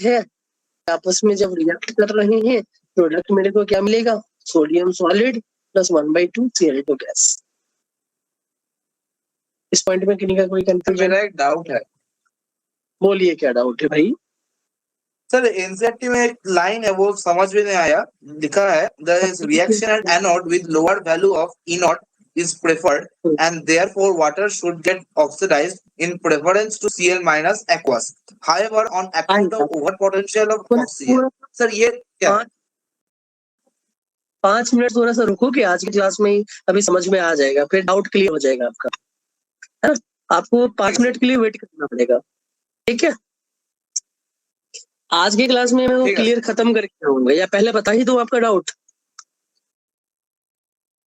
है, आपस में जब रिएक्ट कर रहे हैं प्रोडक्ट मेरे को क्या मिलेगा, sodium solid plus 1/2 Cl2 gas. इस पॉइंट में किसी का कोई कंफ्यूजन? मेरा एक डाउट है। बोलिए क्या डाउट है भाई? सर एनसीईआरटी में एक लाइन है वो समझ में नहीं आया, लिखा है the reaction at anode with lower value of E not is preferred and therefore water should get oxidized in preference to Cl minus aqueous. However, on account of over potential of oxygen. Sir ये क्या? 5 minute थोड़ा सा रुको कि आज की class में ही अभी समझ में आ जाएगा, फिर डाउट क्लियर हो जाएगा आपका, है ना? आपको 5 मिनट के लिए वेट करना पड़ेगा, ठीक है? आज की क्लास में मैं वो क्लियर खत्म करके आऊंगा, या पहले बता ही दूं आपका डाउट?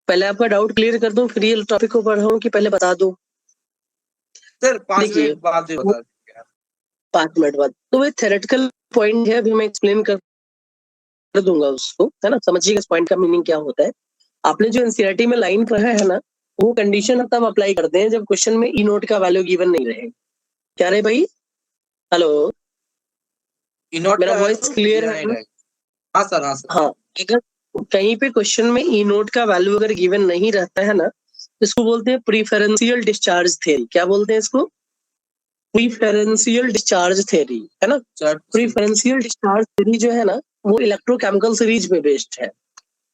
पहले आपका डाउट क्लियर कर दूं फिर ये टॉपिक को पढ़ाऊं कि पहले बता दूं? सर 5 मिनट बाद ही बता दीजिए। 5 मिनट बाद तो ये थ्योरेटिकल पॉइंट है, अभी मैं एक्सप्लेन कर दूंगा उसको, है ना? समझिएगा इस पॉइंट का मीनिंग क्या होता है। आपने जो एनसीईआरटी में लाइन पढ़ा है ना, वो कंडीशन तब अप्लाई करते हैं जब क्वेश्चन में ई नोट का वैल्यू गिवन नहीं रहे। क्या रहे भाई? हेलो, मेरा वॉइस क्लियर है? हाँ सर, हाँ सर। हाँ, अगर कहीं पे क्वेश्चन में ई नोट का वैल्यू अगर गिवन नहीं रहता है ना, इसको बोलते हैं प्रीफरेंशियल डिस्चार्ज थ्योरी। क्या बोलते हैं इसको? प्रीफरेंशियल डिस्चार्ज थ्योरी, है ना? प्रीफरेंशियल डिस्चार्ज थ्योरी जो है ना, वो इलेक्ट्रोकेमिकल सीरीज पे बेस्ड है।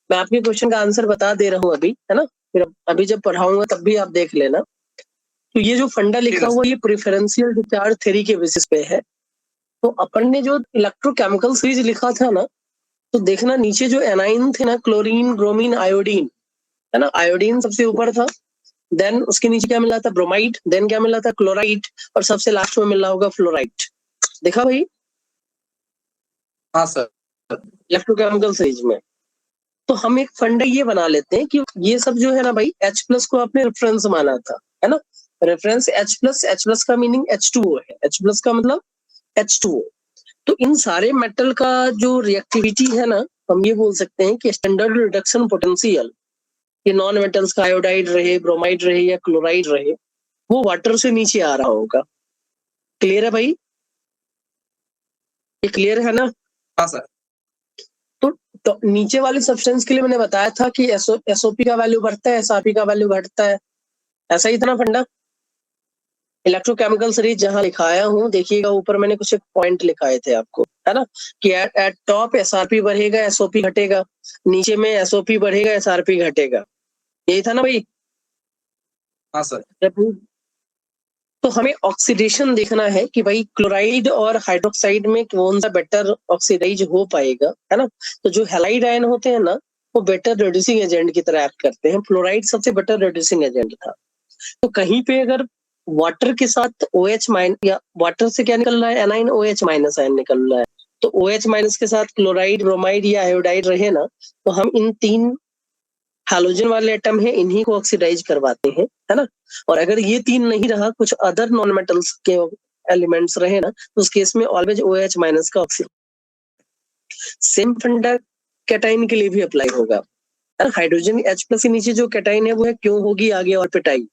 मैं आपके क्वेश्चन का आंसर बता दे रहा हूँ अभी, है ना? फिर अभी जब पढ़ाऊंगा तब भी आप देख लेना। तो ये जो फंडा लिखा हुआ ये प्रीफरेंशियल डिस्चार्ज थ्योरी के बेसिस पे है। तो अपन ने जो इलेक्ट्रोकेमिकल सीरीज लिखा था ना, तो देखना नीचे जो एनाइन थे ना, क्लोरीन, ब्रोमीन, आयोडीन, है ना? आयोडीन सबसे ऊपर था, देन उसके नीचे क्या मिला था? ब्रोमाइड, देन क्या मिला था? क्लोराइड, और सबसे लास्ट में मिला होगा फ्लोराइड। देखा भाई? हाँ सर। इलेक्ट्रोकेमिकल सीरीज में तो हम एक फंडा ये बना लेते हैं कि ये सब जो है ना भाई, H+ को आपने रेफरेंस माना था, है ना? रेफरेंस H+ का मीनिंग H2O है, H+ का मतलब H2O। तो इन सारे मेटल का जो रिएक्टिविटी है ना, हम ये बोल सकते हैं कि स्टैंडर्ड रिडक्शन पोटेंशियल, ये नॉन मेटल्स का आयोडाइड रहे, ब्रोमाइड रहे या क्लोराइड रहे, वो वाटर से नीचे आ रहा होगा। क्लियर है भाई? ये क्लियर है ना? हाँ सर। तो नीचे वाले सब्सटेंस के लिए मैंने बताया था कि एसओपी का वैल्यू बढ़ता है, एसआरपी का वैल्यू घटता है, ऐसा ही था ना फंडा? इलेक्ट्रोकेमिकल सीरीज जहां लिखाया हूँ देखिएगा, ऊपर मैंने कुछ एक पॉइंट लिखाए थे आपको, है ना? कि एट टॉप एसआरपी बढ़ेगा, एसओपी घटेगा, नीचे में एसओपी बढ़ेगा, एसआरपी घटेगा, यही था ना भाई? हाँ सर। तो हमें ऑक्सीडेशन देखना है कि भाई क्लोराइड और हाइड्रोक्साइड में कौन सा बेटर ऑक्सीडाइज हो पाएगा, है ना? तो जो हैलाइड आयन होते हैं ना, वो बेटर रिड्यूसिंग एजेंट की तरह एक्ट करते हैं। फ्लोराइड सबसे बेटर रिड्यूसिंग एजेंट था। तो कहीं पे अगर वाटर के साथ OH- या वाटर से क्या निकल रहा है? एनाइन OH- आयन निकल रहा है। तो OH- के साथ क्लोराइड, ब्रोमाइड या आयोडाइड रहे ना, तो हम इन 3 हैलोजन वाले एटम है, इन्हीं को ऑक्सीडाइज करवाते हैं, है ना? और अगर ये 3 नहीं रहा, कुछ अदर नॉन मेटल्स के एलिमेंट्स रहे ना, तो उस केस में ऑलवेज OH- का ऑक्सीडाइज। सेम फंडा कैटाइन के लिए भी अप्लाई होगा। हाइड्रोजन H+ के नीचे जो कैटाइन है वो है, क्यों होगी आगे और पिटाई?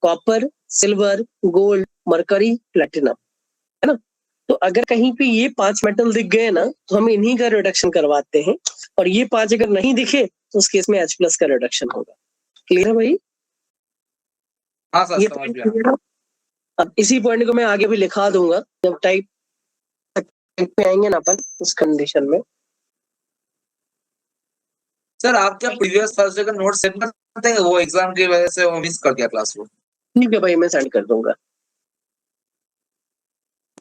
Copper, silver, gold, mercury, platinum, है ना? तो अगर कहीं पे ये 5 मेटल दिख गए ना, तो हम इन्हीं का रिडक्शन करवाते हैं, और ये 5 अगर नहीं दिखे तो उस केस में H+ का रिडक्शन होगा। क्लियर है भाई? हाँ सर, समझ गया। अब इसी पॉइंट को मैं आगे भी लिखा दूंगा जब टाइप पे आएंगे ना अपन उस कंडीशन में। सर आप क्या प्रीवियस थर्सडे का नोट सेंड कर देंगे? वो एग्जाम की वजह से वो मिस कर दिया क्लास को। ठीक है भाई, मैं सेंड कर दूंगा।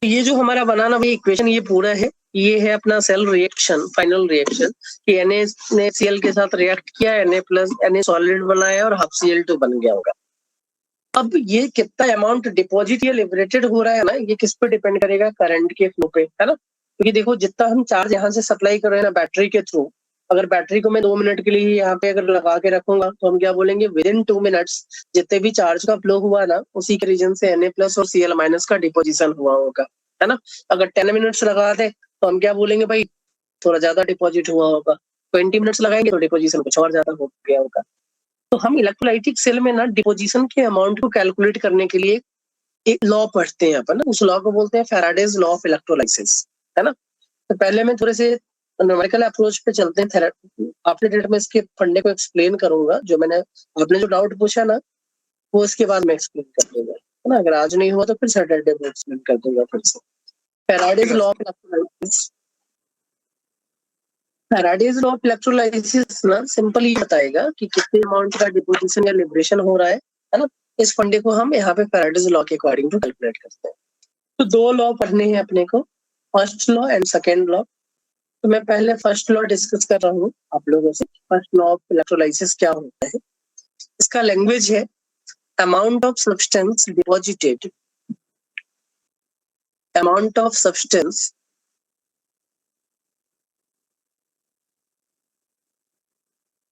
ये जो हमारा बनाना भाई इक्वेशन ये पूरा है, ये है अपना सेल रिएक्शन, फाइनल रिएक्शन कि Na ने Cl के साथ रिएक्ट किया, Na सॉलिड बनाया और हाफ Cl2 बन गया होगा। अब ये कितना अमाउंट डिपॉजिट या लिबरेटेड हो रहा है ना, ये किस पे डिपेंड करेगा? करंट के फ्लो पे, है ना? क्योंकि देखो जितना हम चार्ज यहाँ से सप्लाई कर रहे हैं ना बैटरी के थ्रू, अगर बैटरी को मैं 2 मिनट के लिए यहाँ पे अगर लगा के रखूंगा तो हम क्या बोलेंगे? विदिन 2 मिनट्स जितने भी चार्ज का फ्लो हुआ ना, उसी के रीजन से Na+ और Cl- का डिपोजिशन हुआ होगा, है ना? अगर 10 मिनट्स लगा दे तो हम क्या बोलेंगे? भाई थोड़ा ज्यादा डिपॉजिट हुआ होगा। 20 मिनट्स लगाएंगे तो डिपोजिशन कुछ और ज्यादा हो गया होगा। तो हम इलेक्ट्रोलाइटिक सेल में ना डिपोजिशन के अमाउंट को कैलकुलेट करने के लिए एक लॉ पढ़ते हैं अपन, उस लॉ को बोलते हैं फैराडेज लॉ ऑफ इलेक्ट्रोलाइसिस, है ना? तो पहले मैं थोड़े से न्यूमेरिकल अप्रोच पे चलते हैं। आफ्टर डेट में इसके फंडे को एक्सप्लेन करूंगा। जो मैंने आपने जो डाउट पूछा ना, वो इसके बाद मैं एक्सप्लेन कर दूंगा, है ना। अगर आज नहीं हुआ तो फिर सैटरडे को एक्सप्लेन कर दूंगा फिर से। Faraday's law of electrolysis. Faraday's law of electrolysis ना सिंपल ही बताएगा कि कितने अमाउंट का डिपोजिशन या लिबरेशन हो रहा है ना। इस फंडे को हम यहाँ पे फैराडेज लॉ के अकॉर्डिंग टू कैलकुलेट करते हैं। तो दो लॉ पढ़ने हैं अपने को, first law and second law. तो मैं पहले फर्स्ट लॉ डिस्कस कर रहा हूँ आप लोगों से। फर्स्ट लॉ ऑफ इलेक्ट्रोलाइसिस क्या होता है। इसका लैंग्वेज है amount of substance deposited, amount of substance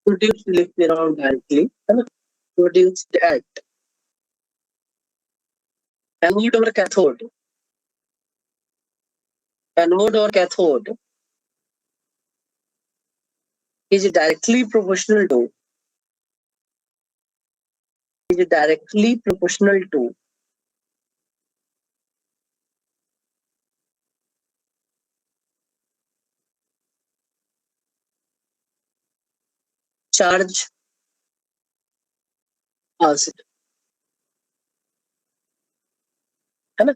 produced लिखते रहो directly, है ना। produced at anode or cathode, anode or cathode is directly proportional to charge passed, है ना।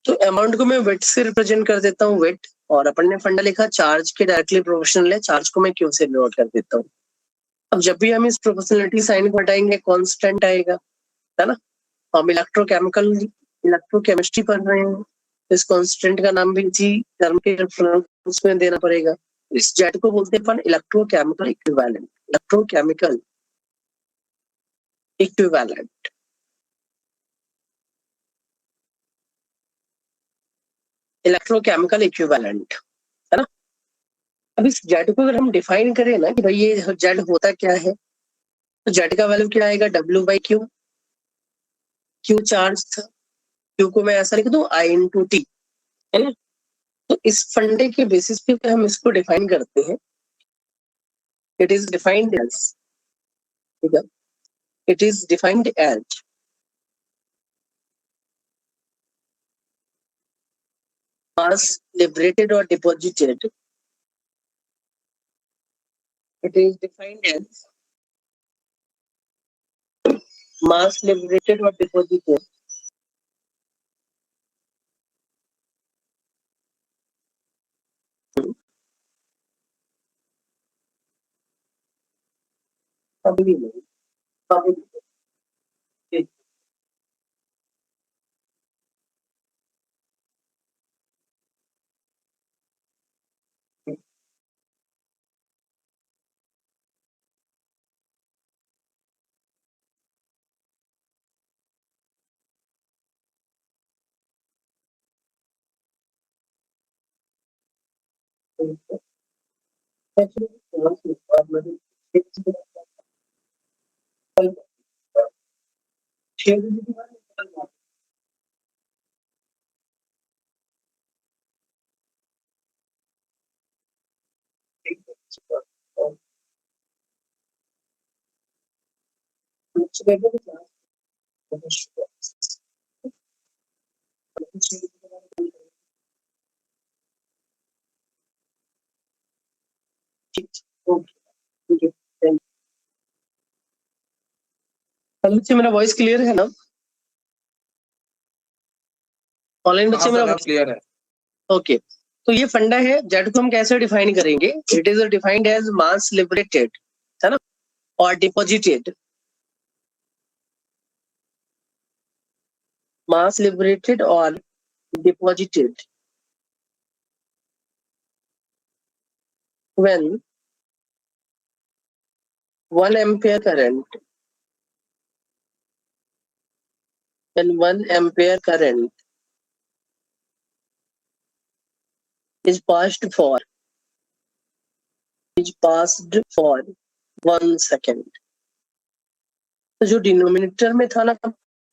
तो अमाउंट को मैं वेट से रिप्रेजेंट कर देता हूँ, वेट। और अपन ने फंडा लिखा चार्ज के डायरेक्टली प्रोपोर्शनल है, चार्ज को मैं क्यू से डिनोट कर देता हूँ। अब जब भी हम इस प्रोपोर्शनलिटी साइन को हटाएंगे कांस्टेंट आएगा, है ना। हम इलेक्ट्रोकेमिस्ट्री पढ़ रहे हैं, इस कांस्टेंट का नाम भी इसी टर्म के रेफरेंस में देना पड़ेगा। इस जेड को बोलते हैं अपन electrochemical equivalent, electrochemical equivalent. Electrochemical equivalent, है ना। अब इस जेड को अगर हम डिफाइन करें ना कि भाई ये जेड होता क्या है, तो जेड का वैल्यू क्या आएगा, W by Q. Q charge था, क्यू को मैं ऐसा लिख दूं आई इंटू टी, है ना। तो इस फंडे के बेसिस पे हम इसको डिफाइन करते हैं। इट इज डिफाइंड एज, ठीक है, it is defined as mass liberated or deposited. It is defined as mass liberated or deposited अभी नहीं, अभी नहीं। बच्चे मेरा वॉइस क्लियर है ना? ऑनलाइन बच्चे मेरा क्लियर है। ओके। तो ये फंडा है, जेड को हम कैसे डिफाइन करेंगे। It is defined as mass liberated, है ना, और डिपॉजिटेड। मास लिबरेटेड और deposited when 1 ampere current, when 1 ampere current is passed for 1 second। तो जो डिनोमिनेटर में था ना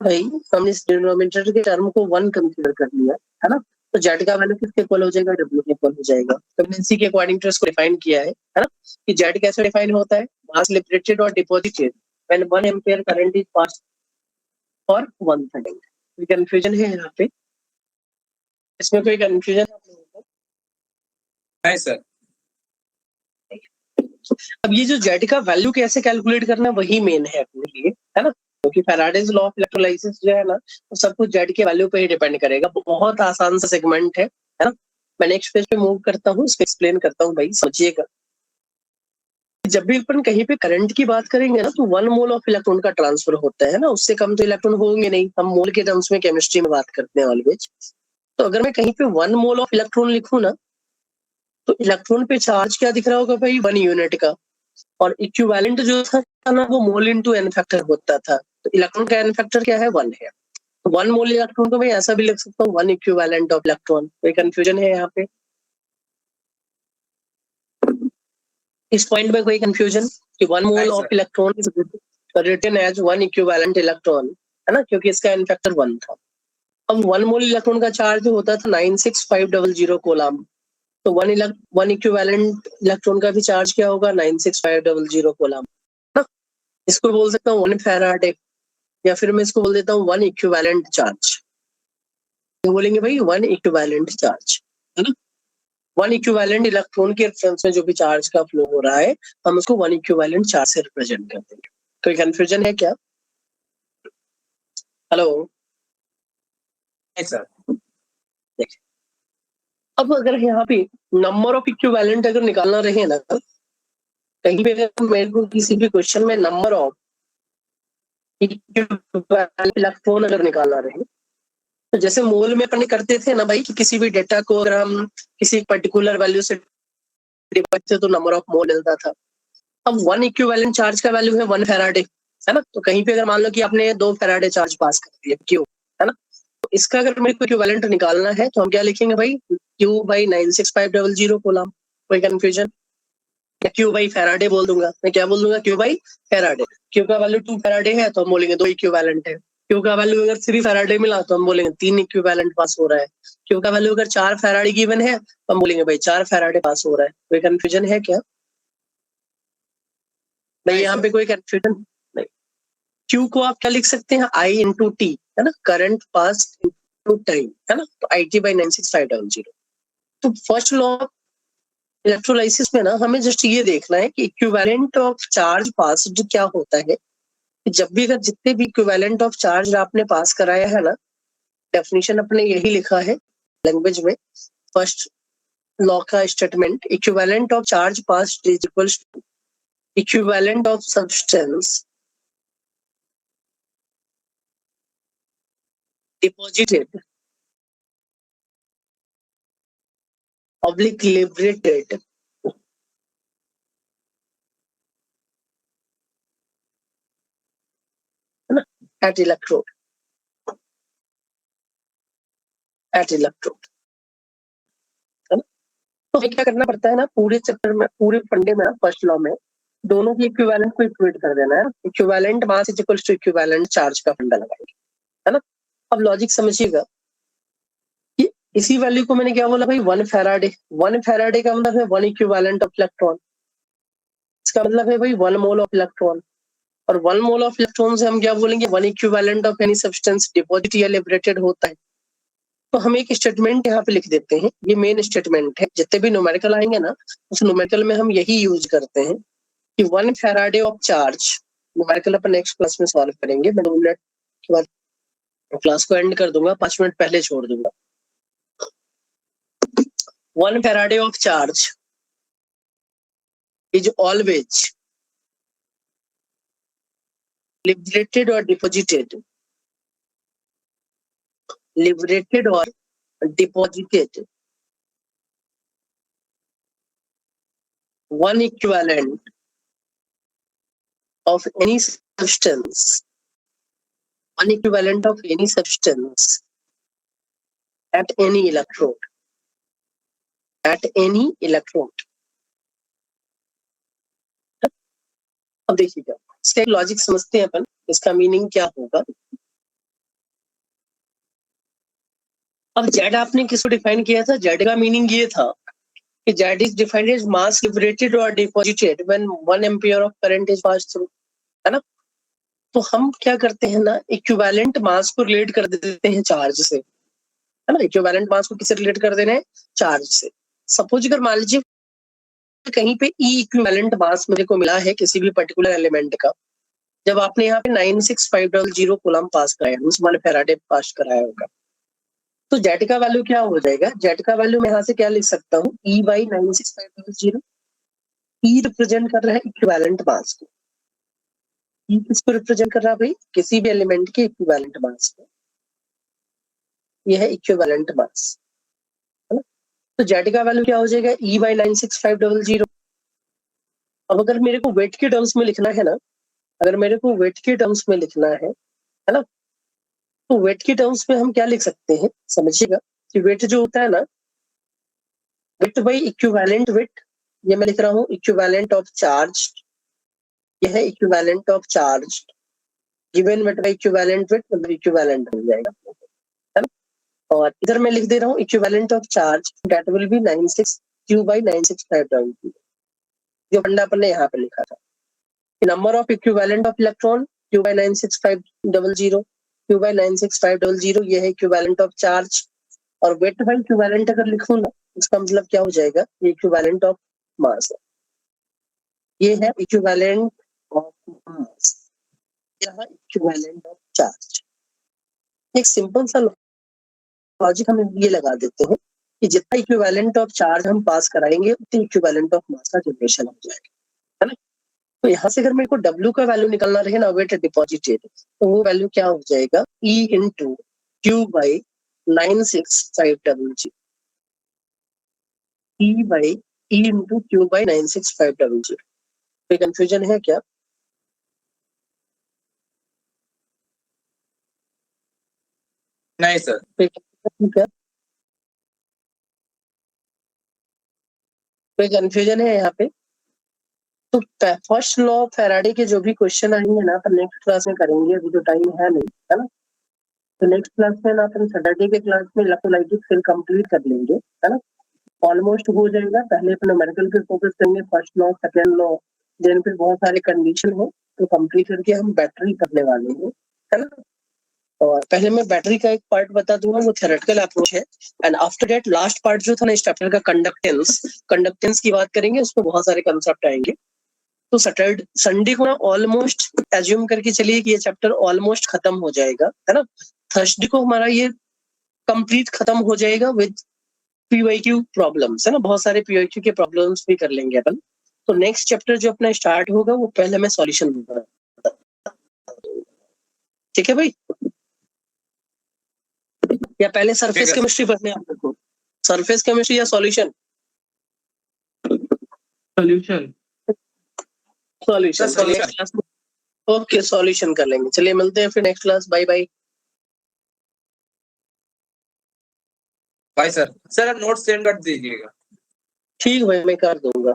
भाई, हमने इस डिनोमिनेटर के टर्म को 1 कंसीडर कर लिया, है ना। तो जेड का वैल्यू किसके इक्वल हो जाएगा, डब्ल्यू के इक्वल हो जाएगा। तो हमने इसी के अकॉर्डिंग टू इसको डिफाइन किया है ना, कि जेड कैसे डिफाइन होता है, मास लिबरेटेड और deposited when 1 ampere current is passed for 1 second. कोई कंफ्यूजन है यहाँ पे? इसमें कोई कंफ्यूजन है आप लोगों को? है सर। अब ये जो जेड का वैल्यू कैसे कैलकुलेट करना वही मेन है अपने लिए, है ना, क्योंकि फैराडेज लॉ ऑफ इलेक्ट्रोलाइसिस जो है ना वो सब कुछ जेड के वैल्यू पे ही डिपेंड करेगा। बहुत आसान सा सेगमेंट है ना। मैं नेक्स्ट पेज पे मूव करता हूँ, इसको एक्सप्लेन करता हूँ भाई, समझिएगा। जब भी अपन कहीं पे करंट की बात करेंगे ना तो 1 मोल ऑफ इलेक्ट्रॉन का ट्रांसफर होता है ना, उससे कम तो इलेक्ट्रॉन होंगे नहीं। हम मोल के टर्म्स में केमिस्ट्री में बात करते हैं ऑलवेज। तो अगर मैं कहीं पे 1 मोल ऑफ इलेक्ट्रॉन लिखूं ना तो इलेक्ट्रॉन पे चार्ज क्या दिख रहा होगा भाई, 1 यूनिट का। और इक्विवेलेंट जो था ना वो मोल इनटू एन फैक्टर होता था। तो इलेक्ट्रॉन का एन फैक्टर क्या है, 1 है। तो 1 मोल इलेक्ट्रॉन को मैं ऐसा भी लिख सकता हूँ 1 इक्विवेलेंट ऑफ इलेक्ट्रॉन। कोई कंफ्यूजन है यहाँ पे? इस पॉइंट में कोई कंफ्यूजन कि 1 मोल नहीं, of sir. Electron is written as 1 equivalent electron, है ना, क्योंकि इसका एन फैक्टर 1 था। अब 1 मोल इलेक्ट्रॉन का चार्ज होता था 96500 कोलम। तो 1 इक्विवेलेंट इलेक्ट्रॉन का भी चार्ज क्या होगा, 96500 कोलम ना। इसको बोल सकता हूँ 1 फैराडे, या फिर मैं इसको बोल देता हूँ 1 इक्विवेलेंट चार्ज। तो बोलेंगे भाई 1 इक्विवेलेंट चार्ज, है ना। 1 इक्विवेलेंट इलेक्ट्रॉन के रेफरेंस में जो भी चार्ज का फ्लो हो रहा है हम उसको 1 इक्विवेलेंट चार्ज से रिप्रेजेंट करते हैं। कोई कंफ्यूजन है क्या? हेलो? नहीं, सर। देखिए, अब अगर यहाँ पे नंबर ऑफ इक्विवेलेंट अगर निकालना रहे ना, कहीं पे अगर मेरे को किसी भी क्वेश्चन में नंबर ऑफ इलेक्ट्रॉन अगर निकालना रहे, तो जैसे मोल में अपन करते थे ना भाई कि किसी भी डेटा को अगर हम किसी पर्टिकुलर वैल्यू से डिवाइड थे तो नंबर ऑफ मोल मिलता था। अब 1 इक्विवेलेंट चार्ज का वैल्यू है 1 फैराडे, है ना। तो कहीं पे अगर मान लो कि आपने 2 फैराडे चार्ज पास कर दिया क्यू, है ना, तो इसका अगर मेरे को इक्विवेलेंट निकालना है तो हम क्या लिखेंगे भाई, क्यू बाई 96500 कोलम। कोई कंफ्यूजन? या क्यू बाई फैराडे बोल दूंगा, मैं क्या बोल दूंगा, क्यू बाई फैराडे। क्यू का वैल्यू 2 फैराडे है तो हम बोलेंगे 2 इक्विवेलेंट है। क्यू का वैल्यू अगर 3 फैराडे मिला तो हम बोलेंगे 3 इक्विवेलेंट पास हो रहा है। क्यू का वैल्यू अगर 4 फैराडे गिवन है तो हम बोलेंगे भाई 4 फैराडे पास हो रहा है। कोई कंफ्यूजन है क्या? नहीं, नहीं, यहाँ सर। पे कोई कंफ्यूजन नहीं। क्यू को आप क्या लिख सकते हैं, आई इंटू टी, है ना, करंट पास इंटू टाइम, है ना। तो आई टी बाई 96500। तो फर्स्ट लॉ इलेक्ट्रोलाइसिस में ना हमें जस्ट ये देखना है कि इक्विवेलेंट ऑफ चार्ज पास्ड क्या होता है। जब भी अगर जितने भी इक्विवेलेंट ऑफ चार्ज आपने पास कराया है ना, डेफिनेशन अपने यही लिखा है लैंग्वेज में। फर्स्ट लॉ का statement, equivalent of charge passed is equals to equivalent of substance deposited oblique liberated है ना, at electrode है ना। तो हमें क्या करना पड़ता है ना, पूरे चैप्टर में, पूरे फंडे में, फर्स्ट लॉ में दोनों की इक्विवेलेंट को इक्वेट कर देना है। Equivalent mass is equals to equivalent charge का फंडा लगाएंगे, है ना। अब लॉजिक समझिएगा कि इसी वैल्यू को मैंने क्या बोला भाई, 1 फैराडे। 1 फैराडे का मतलब है 1 इक्विवेलेंट ऑफ इलेक्ट्रॉन। इसका मतलब है भाई 1 मोल ऑफ इलेक्ट्रॉन। और 1 मोल ऑफ इलेक्ट्रॉन से हम क्या बोलेंगे, 1 equivalent of any substance deposit या लिबरेटेड होता है। तो हम एक स्टेटमेंट यहाँ पे लिख देते हैं, ये मेन स्टेटमेंट है। जितने भी न्यूमेरिकल आएंगे ना उस न्यूमेरिकल में हम यही यूज करते हैं कि 1 Faraday of charge. Numerical upon next class में सॉल्व करेंगे। मैं 2 मिनट के बाद क्लास को एंड कर दूंगा, 5 मिनट पहले छोड़ दूंगा। 1 Faraday of charge is always liberated or deposited, liberated or deposited 1 equivalent of any substance, 1 equivalent of any substance at any electrode, at any electrode। अब देखिएगा इसका एक लॉजिक समझते हैं अपन, इसका मीनिंग क्या होगा। अब जेड आपने किसको डिफाइन किया था, जेड का मीनिंग ये था कि Z is defined as mass liberated और deposited when 1 ampere of current is pass through, है ना। तो हम क्या करते हैं ना, इक्विवेलेंट मास को रिलेट कर देते हैं चार्ज से, है ना। इक्विवेलेंट मास को किससे रिलेट कर देना है, चार्ज से। सपोज अगर मान लीजिए कहीं पे ई इक्विवेलेंट मास मेरे को मिला है किसी भी पर्टिकुलर एलिमेंट का, जब आपने यहाँ पे 96500 कूलम पास कराया, उस वाले फैराडे पास कराया होगा, तो जेट का वैल्यू क्या हो जाएगा? जेट का वैल्यू मैं यहाँ से क्या लिख सकता हूँ? ई बाई 96500। ई रिप्रेजेंट कर रहा है इक्विवेलेंट मास को। ई किसको रिप्रेजेंट कर रहा है भाई? किसी भी एलिमेंट के इक्विवेलेंट मास को। यह है इक्विवेलेंट मास, है ना? तो जेट का वैल्यू क्या हो जाएगा? ई बाई 96500। अब अगर मेरे को वेट के टर्म्स में लिखना है ना, अगर मेरे को वेट के टर्म्स में लिखना है ना, तो वेट के टर्म्स में हम क्या लिख सकते हैं? समझिएगा कि वेट जो होता है ना, वेट बाई इक्विवेलेंट वेट, ये मैं लिख रहा हूँ इक्विवेलेंट ऑफ चार्ज। यह है equivalent of charge given weight by equivalent weight, मतलब इक्विवेलेंट बन जाएगा, है ना? और इधर मैं लिख दे रहा हूँ equivalent of charge, that will be 96 Q by 96500, जो फंडा अपन ने यहाँ पे लिखा था। Number of equivalent of electron Q by 96500, Q by 96500, ये है इक्विवेलेंट ऑफ चार्ज। और वेट बाई इक्विवेलेंट अगर लिखूं ना, इसका मतलब क्या हो जाएगा? ये इक्विवेलेंट ऑफ मास है, ये है इक्विवेलेंट ऑफ मास, यह है इक्विवेलेंट ऑफ चार्ज। एक सिंपल सा लॉजिक हम ये लगा देते हैं कि जितना इक्विवेलेंट ऑफ चार्ज हम पास कराएंगे उतनी इक्विवेलेंट ऑफ मास का जनरेशन हो जाएगा, है ना? तो यहाँ से अगर मेरे को W का वैल्यू निकालना रहे ना, वेट डिपॉजिटेड, तो वो वैल्यू क्या हो जाएगा? E into Q by 96500, E by E into Q by 96500। कोई कंफ्यूजन है क्या? नहीं सर। कोई कंफ्यूजन है यहाँ पे? तो फर्स्ट लॉ ऑफ फैराडे के जो भी क्वेश्चन आएंगे ना, अपन नेक्स्ट क्लास में करेंगे, अभी तो टाइम है नहीं, है ना? तो नेक्स्ट क्लास में ना अपन सैटरडे के क्लास में इलेक्ट्रोलाइटिक फिर कंप्लीट कर लेंगे, है ना? ऑलमोस्ट हो जाएगा। पहले अपन न्यूमेरिकल पे फोकस करेंगे, first law, second law, then फिर बहुत सारे कंडीशन है तो कंप्लीट करके हम बैटरी करने वाले हैं, है ना? और पहले मैं बैटरी का एक पार्ट बता दूंगा, वो थ्योरेटिकल अप्रोच है। And after that last part जो था ना इस चैप्टर का, कंडक्टेंस की बात करेंगे, उसमें बहुत सारे कंसेप्ट आएंगे। तो सैटरडे संडे को ना ऑलमोस्ट एज्यूम करके चलिए कि ये चैप्टर ऑलमोस्ट खत्म हो जाएगा, है ना? थर्सडे को हमारा ये कंप्लीट खत्म हो जाएगा विद पीवाईक्यू प्रॉब्लम्स, है ना? बहुत सारे पीवाईक्यू के प्रॉब्लम्स भी कर लेंगे अपन। तो नेक्स्ट चैप्टर जो अपना स्टार्ट होगा वो पहले मैं सॉल्यूशन दूंगा, ठीक है भाई? या पहले सरफेस केमिस्ट्री पढ़ने आप लोग को? सरफेस केमिस्ट्री या solution? Solution. Solution. Okay, solution कर लेंगे। चलिए मिलते हैं फिर next class. Bye bye. Bye sir. Sir आप नोट सेंड कर दीजिएगा। ठीक भाई, मैं कर दूंगा।